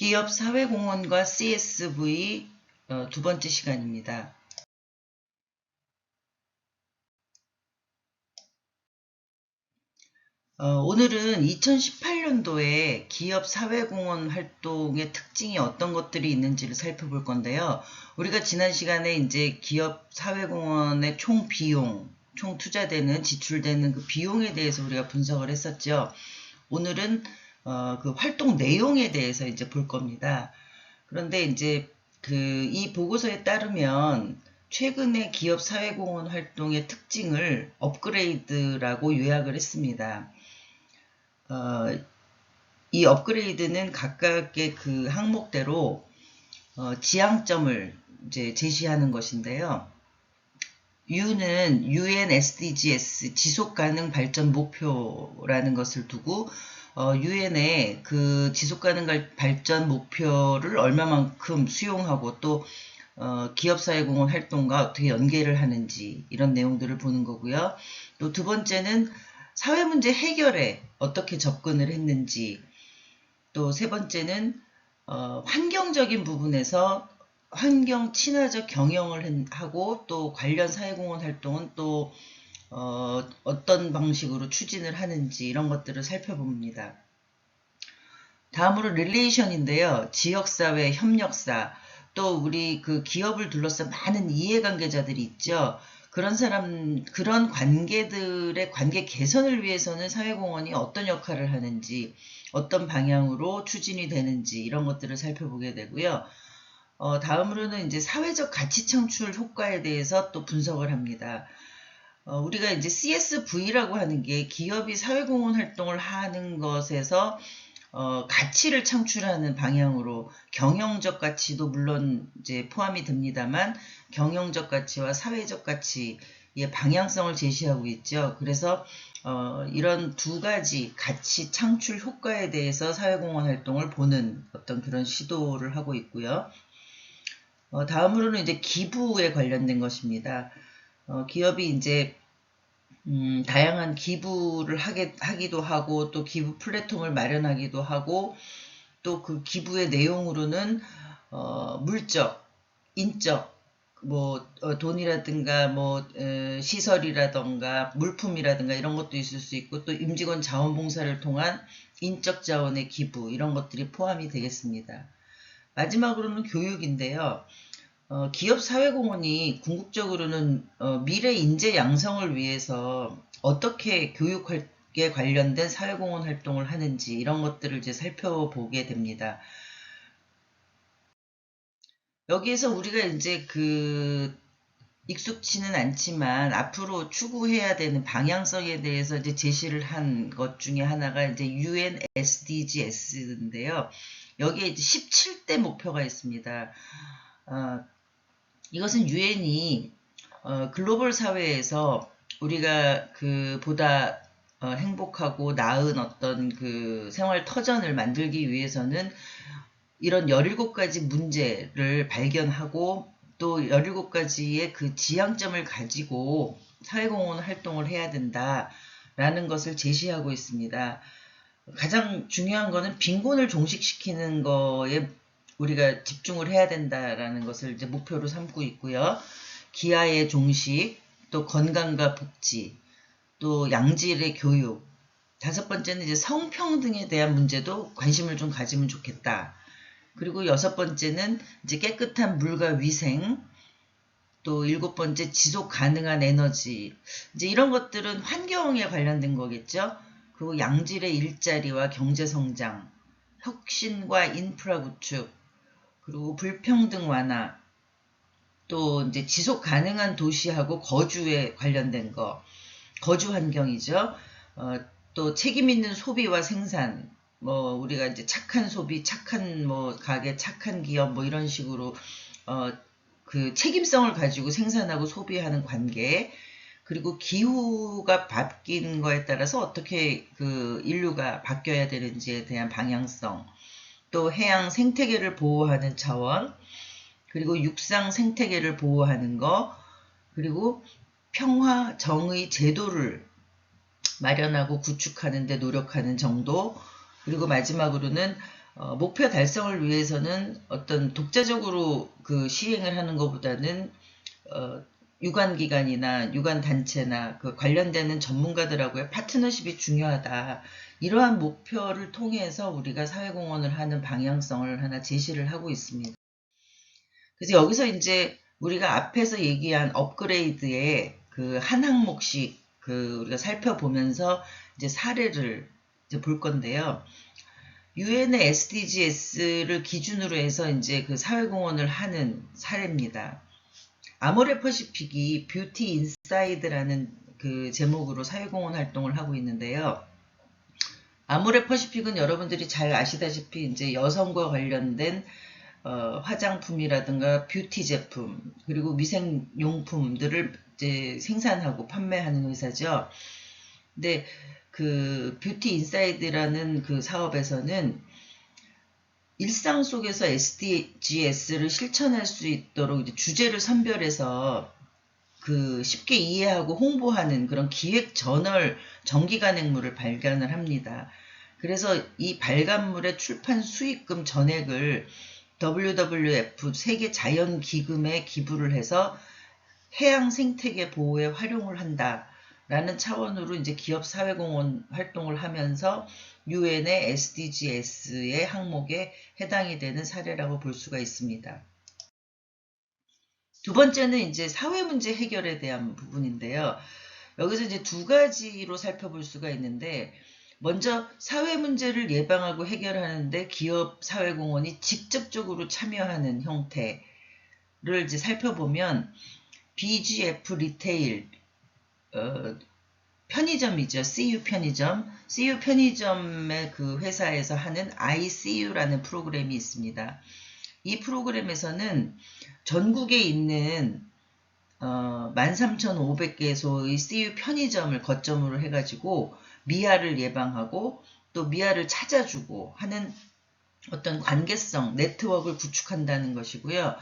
기업 사회공헌과 CSV 두 번째 시간입니다. 오늘은 2018년도에 기업 사회공헌 활동의 특징이 어떤 것들이 있는지를 살펴볼 건데요. 우리가 지난 시간에 이제 기업 사회공헌의 총 비용, 총 투자되는, 지출되는 그 비용에 대해서 우리가 분석을 했었죠. 오늘은 그 활동 내용에 대해서 이제 볼 겁니다. 그런데 이제 이 보고서에 따르면 최근의 기업 사회공헌 활동의 특징을 업그레이드라고 요약을 했습니다. 이 업그레이드는 각각의 그 항목대로 지향점을 이제 제시하는 것인데요. U는 UN SDGs 지속가능 발전 목표라는 것을 두고 UN의 그 지속가능 발전 목표를 얼마만큼 수용하고 또 기업사회공헌 활동과 어떻게 연계를 하는지 이런 내용들을 보는 거고요. 또 두 번째는 사회문제 해결에 어떻게 접근을 했는지, 또 세 번째는 환경적인 부분에서 환경 친화적 경영을 하고 또 관련 사회공헌 활동은 또 어떤 방식으로 추진을 하는지 이런 것들을 살펴봅니다. 다음으로 릴레이션인데요. 지역사회, 협력사, 또 우리 그 기업을 둘러싼 많은 이해관계자들이 있죠. 그런 관계들의 관계 개선을 위해서는 사회공헌이 어떤 역할을 하는지, 어떤 방향으로 추진이 되는지 이런 것들을 살펴보게 되고요. 다음으로는 이제 사회적 가치 창출 효과에 대해서 또 분석을 합니다. 우리가 이제 CSV라고 하는 게 기업이 사회공헌 활동을 하는 것에서 가치를 창출하는 방향으로 경영적 가치도 물론 이제 포함이 됩니다만 경영적 가치와 사회적 가치의 방향성을 제시하고 있죠. 그래서 이런 두 가지 가치 창출 효과에 대해서 사회공헌 활동을 보는 어떤 그런 시도를 하고 있고요. 다음으로는 이제 기부에 관련된 것입니다. 기업이 이제 다양한 기부를 하기도 하고 또 기부 플랫폼을 마련하기도 하고 또 그 기부의 내용으로는 물적, 인적, 뭐 돈이라든가 뭐 시설이라든가 물품이라든가 이런 것도 있을 수 있고 또 임직원 자원봉사를 통한 인적 자원의 기부 이런 것들이 포함이 되겠습니다. 마지막으로는 교육인데요. 기업 사회공헌이 궁극적으로는 미래 인재 양성을 위해서 어떻게 교육에 관련된 사회공헌 활동을 하는지 이런 것들을 이제 살펴보게 됩니다. 여기에서 우리가 이제 익숙치는 않지만 앞으로 추구해야 되는 방향성에 대해서 이제 제시를 한 것 중에 하나가 이제 UN SDGs인데요. 여기에 이제 17대 목표가 있습니다. 이것은 유엔이 글로벌 사회에서 우리가 보다 행복하고 나은 어떤 생활 터전을 만들기 위해서는 이런 17가지 문제를 발견하고 또 17가지의 그 지향점을 가지고 사회공헌 활동을 해야 된다라는 것을 제시하고 있습니다. 가장 중요한 거는 빈곤을 종식시키는 거에 우리가 집중을 해야 된다라는 것을 이제 목표로 삼고 있고요. 기아의 종식, 또 건강과 복지, 또 양질의 교육. 다섯 번째는 이제 성평등에 대한 문제도 관심을 좀 가지면 좋겠다. 그리고 여섯 번째는 이제 깨끗한 물과 위생, 또 일곱 번째 지속 가능한 에너지. 이제 이런 것들은 환경에 관련된 거겠죠. 그리고 양질의 일자리와 경제 성장, 혁신과 인프라 구축, 그리고 불평등 완화, 또 이제 지속 가능한 도시하고 거주에 관련된 거, 거주 환경이죠. 또 책임 있는 소비와 생산, 뭐 우리가 이제 착한 소비, 착한 뭐 가게, 착한 기업 뭐 이런 식으로 그 책임성을 가지고 생산하고 소비하는 관계, 그리고 기후가 바뀐 거에 따라서 어떻게 인류가 바뀌어야 되는지에 대한 방향성, 또 해양 생태계를 보호하는 차원, 그리고 육상 생태계를 보호하는 거, 그리고 평화, 정의, 제도를 마련하고 구축하는 데 노력하는 정도, 그리고 마지막으로는 목표 달성을 위해서는 어떤 독자적으로 그 시행을 하는 것보다는 유관기관이나 유관단체나 그 관련되는 전문가들하고의 파트너십이 중요하다. 이러한 목표를 통해서 우리가 사회공헌을 하는 방향성을 하나 제시를 하고 있습니다. 그래서 여기서 이제 우리가 앞에서 얘기한 업그레이드의 그 한 항목씩 그 우리가 살펴보면서 이제 사례를 이제 볼 건데요. 유엔의 SDGs를 기준으로 해서 이제 그 사회공헌을 하는 사례입니다. 아모레 퍼시픽이 뷰티 인사이드라는 그 제목으로 사회공헌 활동을 하고 있는데요. 아모레 퍼시픽은 여러분들이 잘 아시다시피 이제 여성과 관련된 화장품이라든가 뷰티 제품 그리고 위생용품들을 이제 생산하고 판매하는 회사죠. 근데 그 뷰티 인사이드라는 그 사업에서는 일상 속에서 SDGs를 실천할 수 있도록 이제 주제를 선별해서 그 쉽게 이해하고 홍보하는 그런 기획 저널 정기 간행물을 발간을 합니다. 그래서 이 발간물의 출판 수익금 전액을 WWF 세계 자연기금에 기부를 해서 해양 생태계 보호에 활용을 한다라는 차원으로 이제 기업 사회공헌 활동을 하면서 유엔의 SDGs의 항목에 해당이 되는 사례라고 볼 수가 있습니다. 두 번째는 이제 사회 문제 해결에 대한 부분인데요. 여기서 이제 두 가지로 살펴볼 수가 있는데, 먼저 사회 문제를 예방하고 해결하는데 기업 사회공헌이 직접적으로 참여하는 형태를 이제 살펴보면 BGF 리테일 편의점이죠. CU 편의점. CU 편의점의 그 회사에서 하는 ICU라는 프로그램이 있습니다. 이 프로그램에서는 전국에 있는 13,500개소의 CU 편의점을 거점으로 해가지고 미아를 예방하고 또 미아를 찾아주고 하는 어떤 관계성, 네트워크를 구축한다는 것이고요.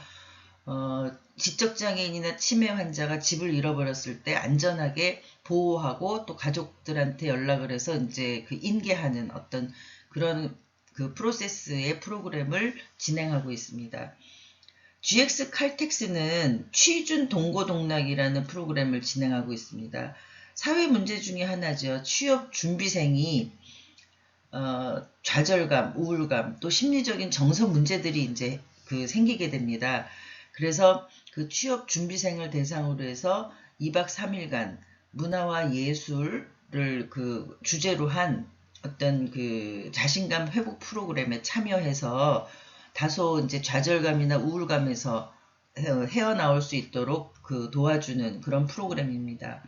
지적장애인이나 치매 환자가 집을 잃어버렸을 때 안전하게 보호하고 또 가족들한테 연락을 해서 이제 그 인계하는 어떤 그런 그 프로세스의 프로그램을 진행하고 있습니다. GX 칼텍스는 취준 동고동락이라는 프로그램을 진행하고 있습니다. 사회 문제 중에 하나죠. 취업 준비생이 좌절감, 우울감, 또 심리적인 정서 문제들이 이제 그 생기게 됩니다. 그래서 그 취업 준비생을 대상으로 해서 2박 3일간 문화와 예술을 그 주제로 한 어떤 그 자신감 회복 프로그램에 참여해서 다소 이제 좌절감이나 우울감에서 헤어나올 수 있도록 그 도와주는 그런 프로그램입니다.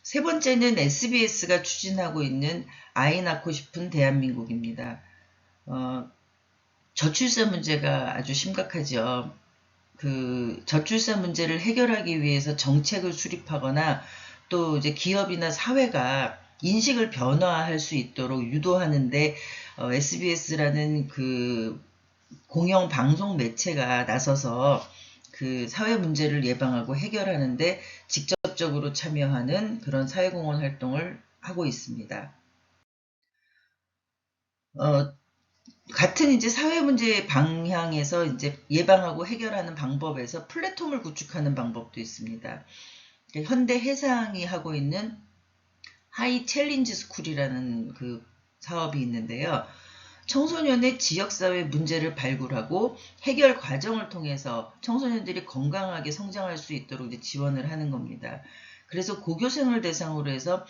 세 번째는 SBS가 추진하고 있는 아이 낳고 싶은 대한민국입니다. 저출산 문제가 아주 심각하죠. 그 저출산 문제를 해결하기 위해서 정책을 수립하거나 또 이제 기업이나 사회가 인식을 변화할 수 있도록 유도하는데 SBS라는 그 공영 방송 매체가 나서서 그 사회 문제를 예방하고 해결하는데 직접적으로 참여하는 그런 사회공헌 활동을 하고 있습니다. 같은 이제 사회 문제 방향에서 이제 예방하고 해결하는 방법에서 플랫폼을 구축하는 방법도 있습니다. 현대 해상이 하고 있는 하이 챌린지 스쿨이라는 그 사업이 있는데요. 청소년의 지역사회 문제를 발굴하고 해결 과정을 통해서 청소년들이 건강하게 성장할 수 있도록 이제 지원을 하는 겁니다. 그래서 고교생을 대상으로 해서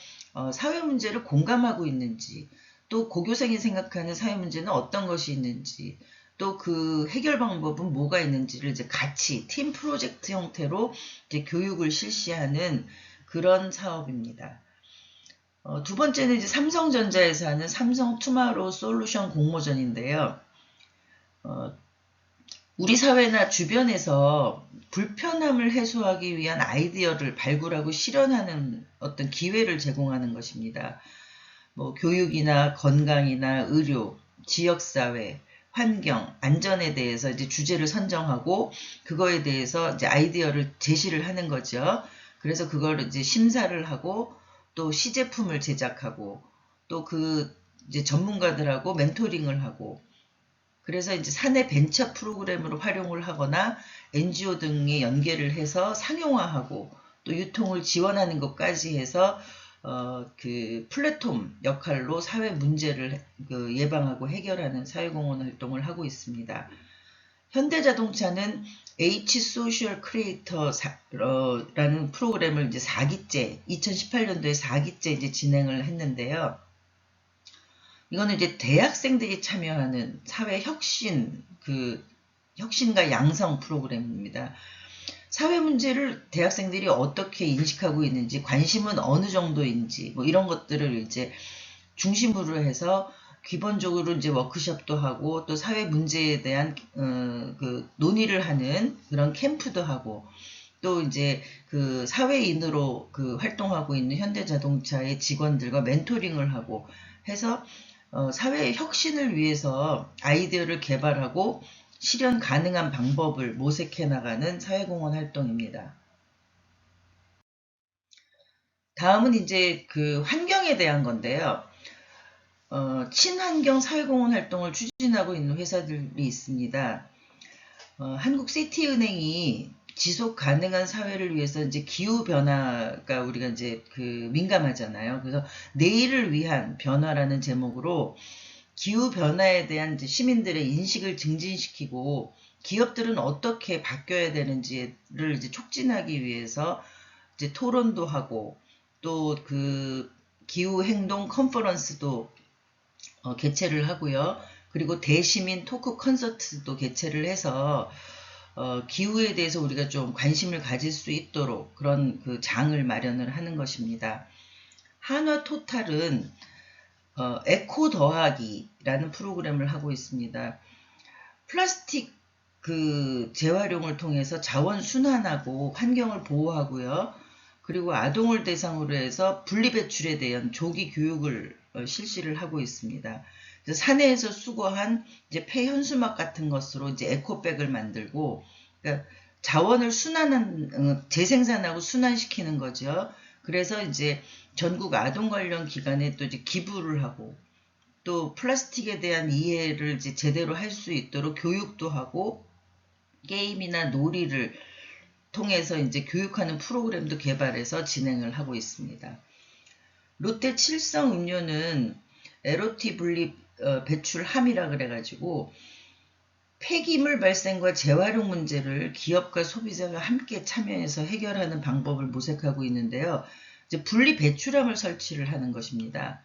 사회 문제를 공감하고 있는지, 또 고교생이 생각하는 사회 문제는 어떤 것이 있는지, 또 그 해결 방법은 뭐가 있는지를 이제 같이 팀 프로젝트 형태로 이제 교육을 실시하는 그런 사업입니다. 두 번째는 이제 삼성전자에서 하는 삼성 투마로우 솔루션 공모전인데요. 우리 사회나 주변에서 불편함을 해소하기 위한 아이디어를 발굴하고 실현하는 어떤 기회를 제공하는 것입니다. 뭐 교육이나 건강이나 의료, 지역사회, 환경, 안전에 대해서 이제 주제를 선정하고 그거에 대해서 이제 아이디어를 제시를 하는 거죠. 그래서 그걸 이제 심사를 하고 또 시제품을 제작하고 또 그 이제 전문가들하고 멘토링을 하고 그래서 이제 사내 벤처 프로그램으로 활용을 하거나 NGO 등에 연계를 해서 상용화하고 또 유통을 지원하는 것까지 해서 그 플랫폼 역할로 사회 문제를 예방하고 해결하는 사회공헌 활동을 하고 있습니다. 현대자동차는 H 소셜 크리에이터라는 프로그램을 이제 4기째, 2018년도에 4기째 이제 진행을 했는데요. 이거는 이제 대학생들이 참여하는 사회 혁신, 혁신과 양성 프로그램입니다. 사회 문제를 대학생들이 어떻게 인식하고 있는지, 관심은 어느 정도인지, 뭐 이런 것들을 이제 중심으로 해서 기본적으로 이제 워크숍도 하고 또 사회 문제에 대한 논의를 하는 그런 캠프도 하고 또 이제 그 사회인으로 활동하고 있는 현대자동차의 직원들과 멘토링을 하고 해서 사회 혁신을 위해서 아이디어를 개발하고 실현 가능한 방법을 모색해 나가는 사회공헌 활동입니다. 다음은 이제 그 환경에 대한 건데요. 친환경 사회공헌 활동을 추진하고 있는 회사들이 있습니다. 한국시티은행이 지속 가능한 사회를 위해서 이제 기후 변화가 우리가 이제 민감하잖아요. 그래서 내일을 위한 변화라는 제목으로 기후 변화에 대한 이제 시민들의 인식을 증진시키고 기업들은 어떻게 바뀌어야 되는지를 이제 촉진하기 위해서 이제 토론도 하고 또 기후 행동 컨퍼런스도 개최를 하고요. 그리고 대시민 토크 콘서트도 개최를 해서 기후에 대해서 우리가 좀 관심을 가질 수 있도록 그런 장을 마련을 하는 것입니다. 한화토탈은 에코 더하기라는 프로그램을 하고 있습니다. 플라스틱 재활용을 통해서 자원 순환하고 환경을 보호하고요. 그리고 아동을 대상으로 해서 분리배출에 대한 조기 교육을 실시를 하고 있습니다. 그래서 사내에서 수거한 이제 폐현수막 같은 것으로 이제 에코백을 만들고, 그러니까 자원을 재생산하고 순환시키는 거죠. 그래서 이제 전국 아동 관련 기관에 또 이제 기부를 하고, 또 플라스틱에 대한 이해를 이제 제대로 할 수 있도록 교육도 하고, 게임이나 놀이를 통해서 이제 교육하는 프로그램도 개발해서 진행을 하고 있습니다. 롯데 칠성 음료는 LOT 분리 배출함이라 그래가지고 폐기물 발생과 재활용 문제를 기업과 소비자가 함께 참여해서 해결하는 방법을 모색하고 있는데요. 이제 분리 배출함을 설치를 하는 것입니다.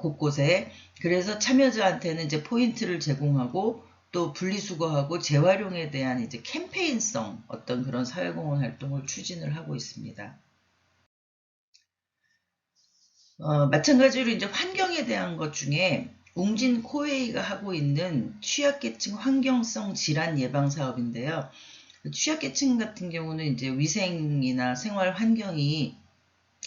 곳곳에. 그래서 참여자한테는 이제 포인트를 제공하고 또 분리수거하고 재활용에 대한 이제 캠페인성 어떤 그런 사회공헌 활동을 추진을 하고 있습니다. 마찬가지로 이제 환경에 대한 것 중에 웅진 코웨이가 하고 있는 취약계층 환경성 질환 예방 사업인데요. 취약계층 같은 경우는 이제 위생이나 생활 환경이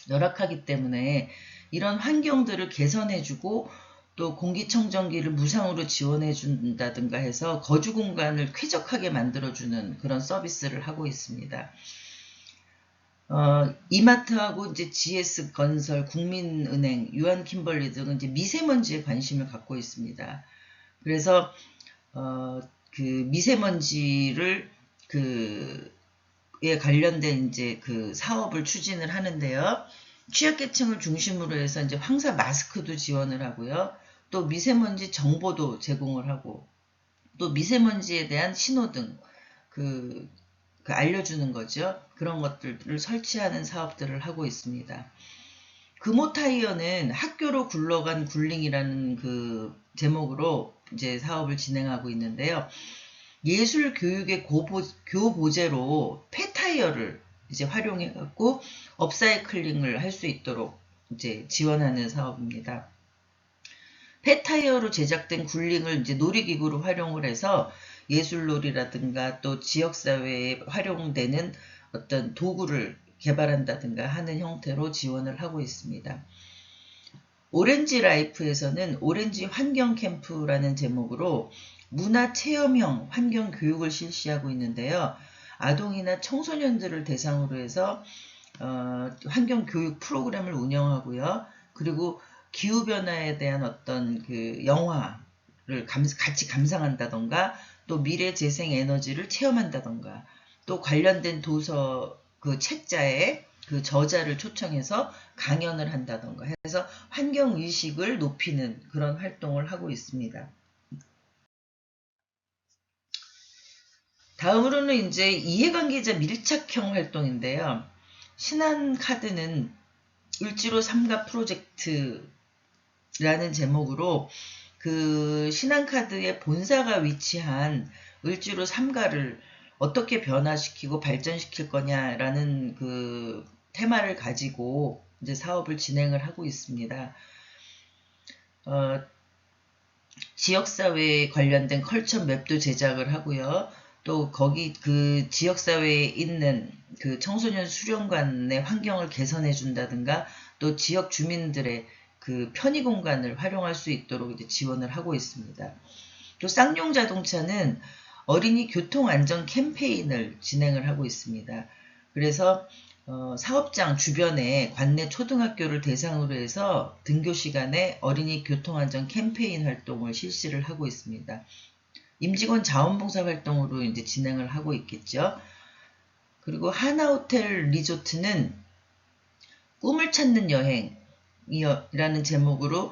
열악하기 때문에 이런 환경들을 개선해주고 또 공기청정기를 무상으로 지원해준다든가 해서 거주 공간을 쾌적하게 만들어주는 그런 서비스를 하고 있습니다. 이마트하고 이제 GS건설, 국민은행, 유한킴벌리 등은 이제 미세먼지에 관심을 갖고 있습니다. 그래서 미세먼지를 에 관련된 이제 사업을 추진을 하는데요. 취약계층을 중심으로 해서 이제 황사 마스크도 지원을 하고요. 또 미세먼지 정보도 제공을 하고 또 미세먼지에 대한 신호등 알려주는 거죠. 그런 것들을 설치하는 사업들을 하고 있습니다. 금호타이어는 학교로 굴러간 굴링이라는 제목으로 이제 사업을 진행하고 있는데요. 예술 교육의 교보제로 폐타이어를 이제 활용해갖고 업사이클링을 할 수 있도록 이제 지원하는 사업입니다. 폐타이어로 제작된 굴링을 이제 놀이기구로 활용을 해서 예술놀이라든가 또 지역사회에 활용되는 어떤 도구를 개발한다든가 하는 형태로 지원을 하고 있습니다. 오렌지 라이프에서는 오렌지 환경 캠프라는 제목으로 문화체험형 환경교육을 실시하고 있는데요. 아동이나 청소년들을 대상으로 해서 환경교육 프로그램을 운영하고요. 그리고 기후변화에 대한 어떤 영화, 같이 감상한다던가, 또 미래 재생 에너지를 체험한다던가, 또 관련된 도서 그 책자에 그 저자를 초청해서 강연을 한다던가 해서 환경의식을 높이는 그런 활동을 하고 있습니다. 다음으로는 이제 이해관계자 밀착형 활동인데요. 신한카드는 을지로 삼가 프로젝트라는 제목으로 그 신한카드의 본사가 위치한 을지로 삼가를 어떻게 변화시키고 발전시킬 거냐라는 그 테마를 가지고 이제 사업을 진행을 하고 있습니다. 지역사회에 관련된 컬처 맵도 제작을 하고요. 또 거기 그 지역사회에 있는 그 청소년 수련관의 환경을 개선해 준다든가, 또 지역 주민들의 그 편의 공간을 활용할 수 있도록 이제 지원을 하고 있습니다. 또 쌍용 자동차는 어린이 교통안전 캠페인을 진행을 하고 있습니다. 그래서 사업장 주변에 관내 초등학교를 대상으로 해서 등교 시간에 어린이 교통안전 캠페인 활동을 실시를 하고 있습니다. 임직원 자원봉사 활동으로 이제 진행을 하고 있겠죠. 그리고 하나호텔 리조트는 꿈을 찾는 여행이라는 제목으로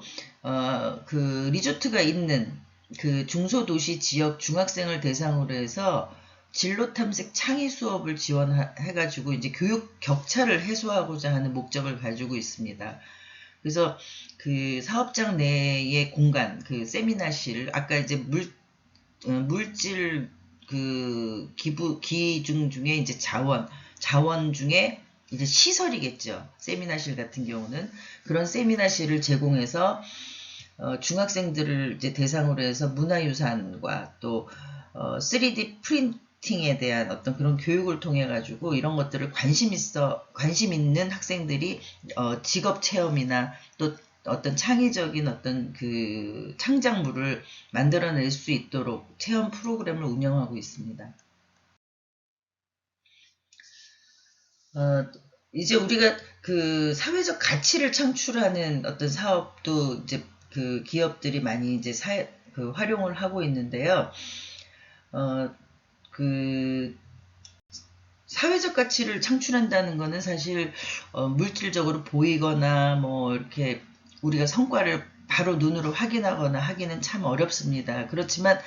그 리조트가 있는 그 중소도시 지역 중학생을 대상으로 해서 진로 탐색 창의 수업을 지원해가지고 이제 교육 격차를 해소하고자 하는 목적을 가지고 있습니다. 그래서 그 사업장 내의 공간, 그 세미나실, 아까 이제 물질 그 기중 중에 이제 자원 중에 이제 시설이겠죠. 세미나실 같은 경우는 그런 세미나실을 제공해서 중학생들을 이제 대상으로 해서 문화유산과 또 3D 프린팅에 대한 어떤 그런 교육을 통해 가지고 이런 것들을 관심 있는 학생들이 직업 체험이나 또 어떤 창의적인 어떤 그 창작물을 만들어낼 수 있도록 체험 프로그램을 운영하고 있습니다. 이제 우리가 그 사회적 가치를 창출하는 어떤 사업도 이제 그 기업들이 많이 이제 그 활용을 하고 있는데요. 그 사회적 가치를 창출한다는 거는 사실 물질적으로 보이거나 뭐 이렇게 우리가 성과를 바로 눈으로 확인하거나 하기는 참 어렵습니다. 그렇지만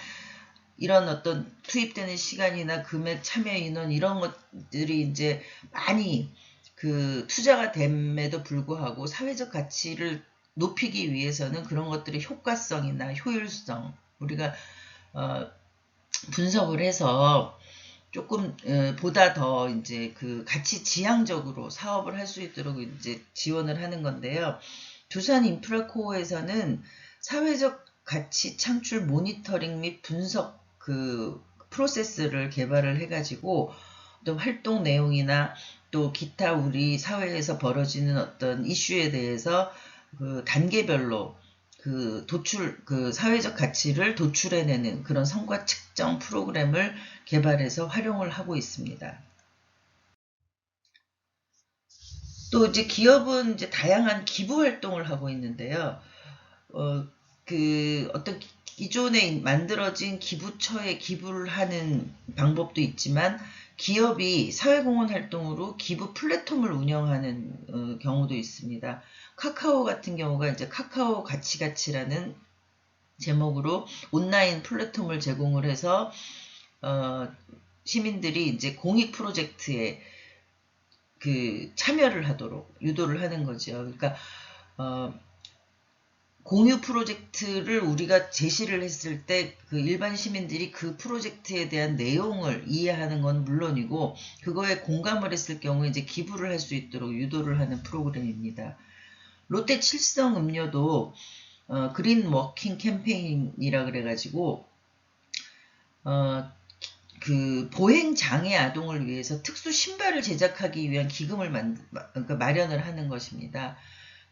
이런 어떤 투입되는 시간이나 금액, 참여 인원 이런 것들이 이제 많이 그 투자가 됨에도 불구하고 사회적 가치를 높이기 위해서는 그런 것들의 효과성이나 효율성 우리가 분석을 해서 조금 보다 더 이제 그 가치 지향적으로 사업을 할 수 있도록 이제 지원을 하는 건데요. 두산 인프라코어에서는 사회적 가치 창출 모니터링 및 분석 그 프로세스를 개발을 해가지고 어떤 활동 내용이나 또 기타 우리 사회에서 벌어지는 어떤 이슈에 대해서 그 단계별로 그 사회적 가치를 도출해내는 그런 성과 측정 프로그램을 개발해서 활용을 하고 있습니다. 또 이제 기업은 이제 다양한 기부 활동을 하고 있는데요. 그 어떤 기존에 만들어진 기부처에 기부를 하는 방법도 있지만 기업이 사회공헌 활동으로 기부 플랫폼을 운영하는 경우도 있습니다. 카카오 같은 경우가 이제 카카오 가치라는 제목으로 온라인 플랫폼을 제공을 해서 시민들이 이제 공익 프로젝트에 그 참여를 하도록 유도를 하는 거죠. 그러니까 공유 프로젝트를 우리가 제시를 했을 때 그 일반 시민들이 그 프로젝트에 대한 내용을 이해하는 건 물론이고 그거에 공감을 했을 경우에 이제 기부를 할 수 있도록 유도를 하는 프로그램입니다. 롯데 칠성 음료도 그린 워킹 캠페인이라 그래가지고 그 보행 장애 아동을 위해서 특수 신발을 제작하기 위한 기금을 그러니까 마련을 하는 것입니다.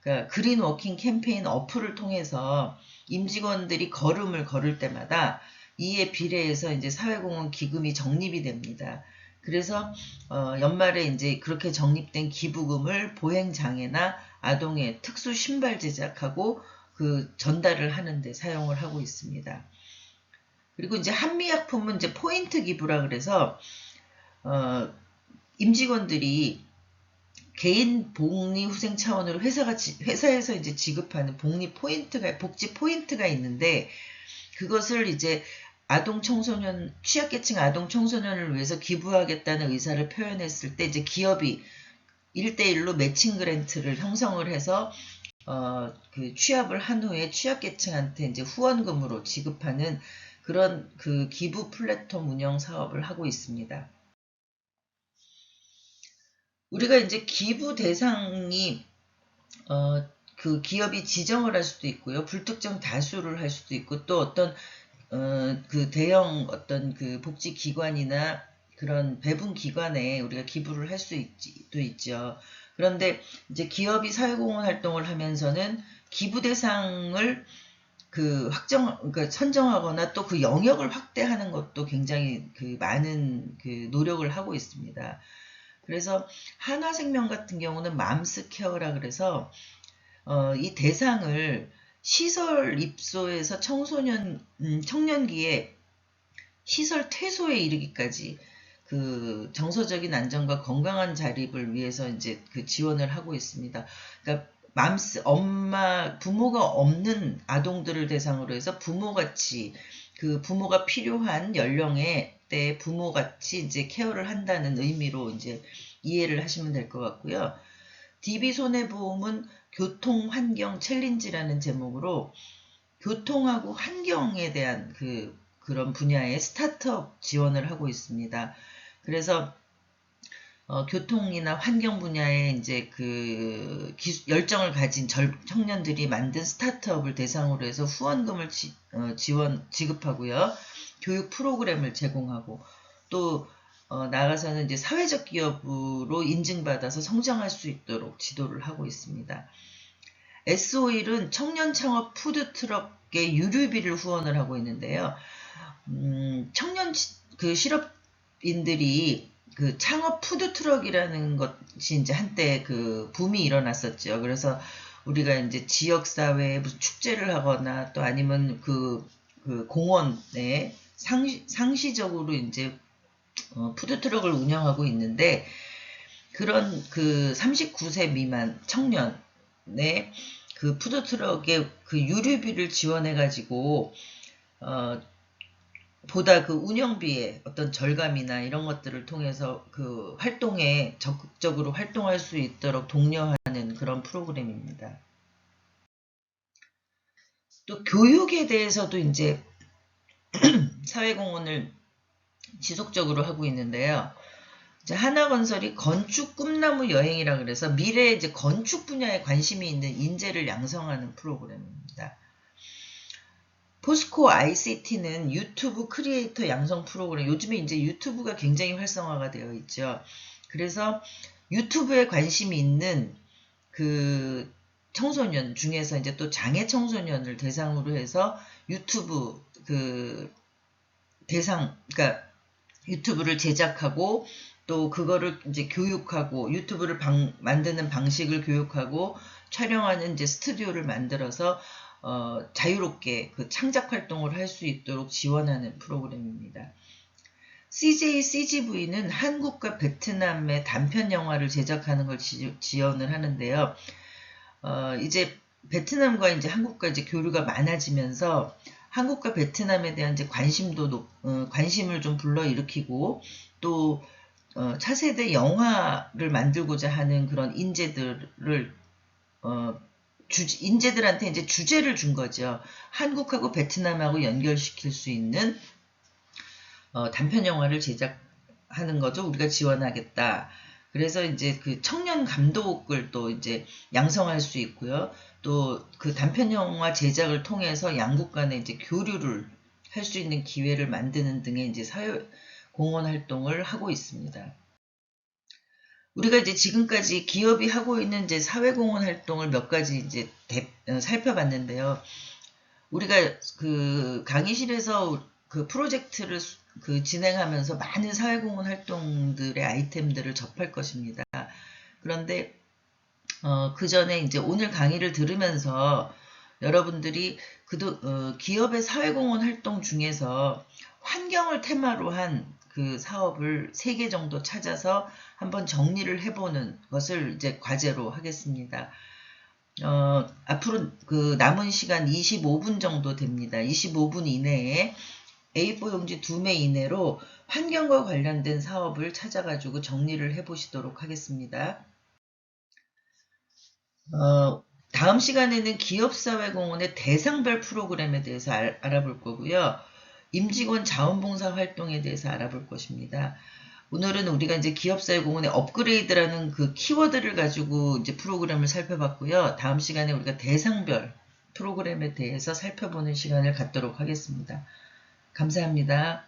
그러니까 그린 워킹 캠페인 어플을 통해서 임직원들이 걸음을 걸을 때마다 이에 비례해서 이제 사회공헌 기금이 적립이 됩니다. 그래서 연말에 이제 그렇게 적립된 기부금을 보행 장애나 아동의 특수 신발 제작하고 그 전달을 하는데 사용을 하고 있습니다. 그리고 이제 한미약품은 이제 포인트 기부라 그래서 임직원들이 개인 복리 후생 차원으로 회사에서 이제 지급하는 복지 포인트가 있는데, 그것을 이제 취약계층 아동 청소년을 위해서 기부하겠다는 의사를 표현했을 때, 이제 기업이 1대1로 매칭 그랜트를 형성을 해서 그 취업을 한 후에 취약계층한테 이제 후원금으로 지급하는 그런 그 기부 플랫폼 운영 사업을 하고 있습니다. 우리가 이제 기부 대상이 그 기업이 지정을 할 수도 있고요, 불특정 다수를 할 수도 있고, 또 어떤 그 대형 어떤 그 복지기관이나 그런 배분기관에 우리가 기부를 할 수도 있죠. 그런데 이제 기업이 사회공헌 활동을 하면서는 기부 대상을 그러니까 선정하거나 또 그 영역을 확대하는 것도 굉장히 그 많은 그 노력을 하고 있습니다. 그래서 한화생명 같은 경우는 맘스 케어라 그래서 이 대상을 시설 입소에서 청년기에 시설 퇴소에 이르기까지 그 정서적인 안정과 건강한 자립을 위해서 이제 그 지원을 하고 있습니다. 그러니까 부모가 없는 아동들을 대상으로 해서 부모가 필요한 연령의 때 부모같이 이제 케어를 한다는 의미로 이제 이해를 하시면 될 것 같고요. DB손해보험은 교통환경 챌린지라는 제목으로 교통하고 환경에 대한 그런 분야의 스타트업 지원을 하고 있습니다. 그래서 교통이나 환경 분야에 이제 그 열정을 가진 청년들이 만든 스타트업을 대상으로 해서 후원금을 지급하고요. 교육 프로그램을 제공하고, 또 나아가서는 이제 사회적 기업으로 인증받아서 성장할 수 있도록 지도를 하고 있습니다. S-OIL은 청년 창업 푸드트럭의 유류비를 후원을 하고 있는데요. 청년 그 실업인들이 그 창업 푸드트럭이라는 것이 이제 한때 그 붐이 일어났었죠. 그래서 우리가 이제 지역사회에 무슨 축제를 하거나 또 아니면 그 공원에 상시적으로 이제 푸드트럭을 운영하고 있는데, 그런 그 39세 미만 청년의 그 푸드트럭의 그 유류비를 지원해가지고 보다 그 운영비의 어떤 절감이나 이런 것들을 통해서 그 활동에 적극적으로 활동할 수 있도록 독려하는 그런 프로그램입니다. 또 교육에 대해서도 이제 사회공헌을 지속적으로 하고 있는데요. 이제 하나건설이 건축 꿈나무 여행이라 그래서 미래에 이제 건축 분야에 관심이 있는 인재를 양성하는 프로그램입니다. 포스코 ICT는 유튜브 크리에이터 양성 프로그램, 요즘에 이제 유튜브가 굉장히 활성화가 되어 있죠. 그래서 유튜브에 관심이 있는 그 청소년 중에서 이제 또 장애 청소년을 대상으로 해서 유튜브 그러니까 유튜브를 제작하고 또 그거를 이제 교육하고, 유튜브를 만드는 방식을 교육하고 촬영하는 이제 스튜디오를 만들어서 자유롭게 그 창작 활동을 할 수 있도록 지원하는 프로그램입니다. CJCGV는 한국과 베트남의 단편 영화를 제작하는 걸 지원을 하는데요. 이제 베트남과 이제 한국과 이제 교류가 많아지면서 한국과 베트남에 대한 이제 관심을 좀 불러일으키고, 또 차세대 영화를 만들고자 하는 그런 인재들을 인재들한테 이제 주제를 준 거죠. 한국하고 베트남하고 연결시킬 수 있는 단편 영화를 제작하는 거죠. 우리가 지원하겠다. 그래서 이제 그 청년 감독을 또 이제 양성할 수 있고요. 또 그 단편 영화 제작을 통해서 양국 간에 이제 교류를 할 수 있는 기회를 만드는 등의 이제 사회 공헌 활동을 하고 있습니다. 우리가 이제 지금까지 기업이 하고 있는 이제 사회공헌 활동을 몇 가지 이제 살펴봤는데요. 우리가 그 강의실에서 그 프로젝트를 진행하면서 많은 사회공헌 활동들의 아이템들을 접할 것입니다. 그런데 그 전에 이제 오늘 강의를 들으면서 여러분들이 기업의 사회공헌 활동 중에서 환경을 테마로 한 그 사업을 3개 정도 찾아서 한번 정리를 해보는 것을 이제 과제로 하겠습니다. 앞으로 그 남은 시간 25분 정도 됩니다. 25분 이내에 A4 용지 2매 이내로 환경과 관련된 사업을 찾아가지고 정리를 해보시도록 하겠습니다. 다음 시간에는 기업사회공헌의 대상별 프로그램에 대해서 알아볼 거고요. 임직원 자원봉사 활동에 대해서 알아볼 것입니다. 오늘은 우리가 이제 기업사회공헌의 업그레이드라는 그 키워드를 가지고 이제 프로그램을 살펴봤고요. 다음 시간에 우리가 대상별 프로그램에 대해서 살펴보는 시간을 갖도록 하겠습니다. 감사합니다.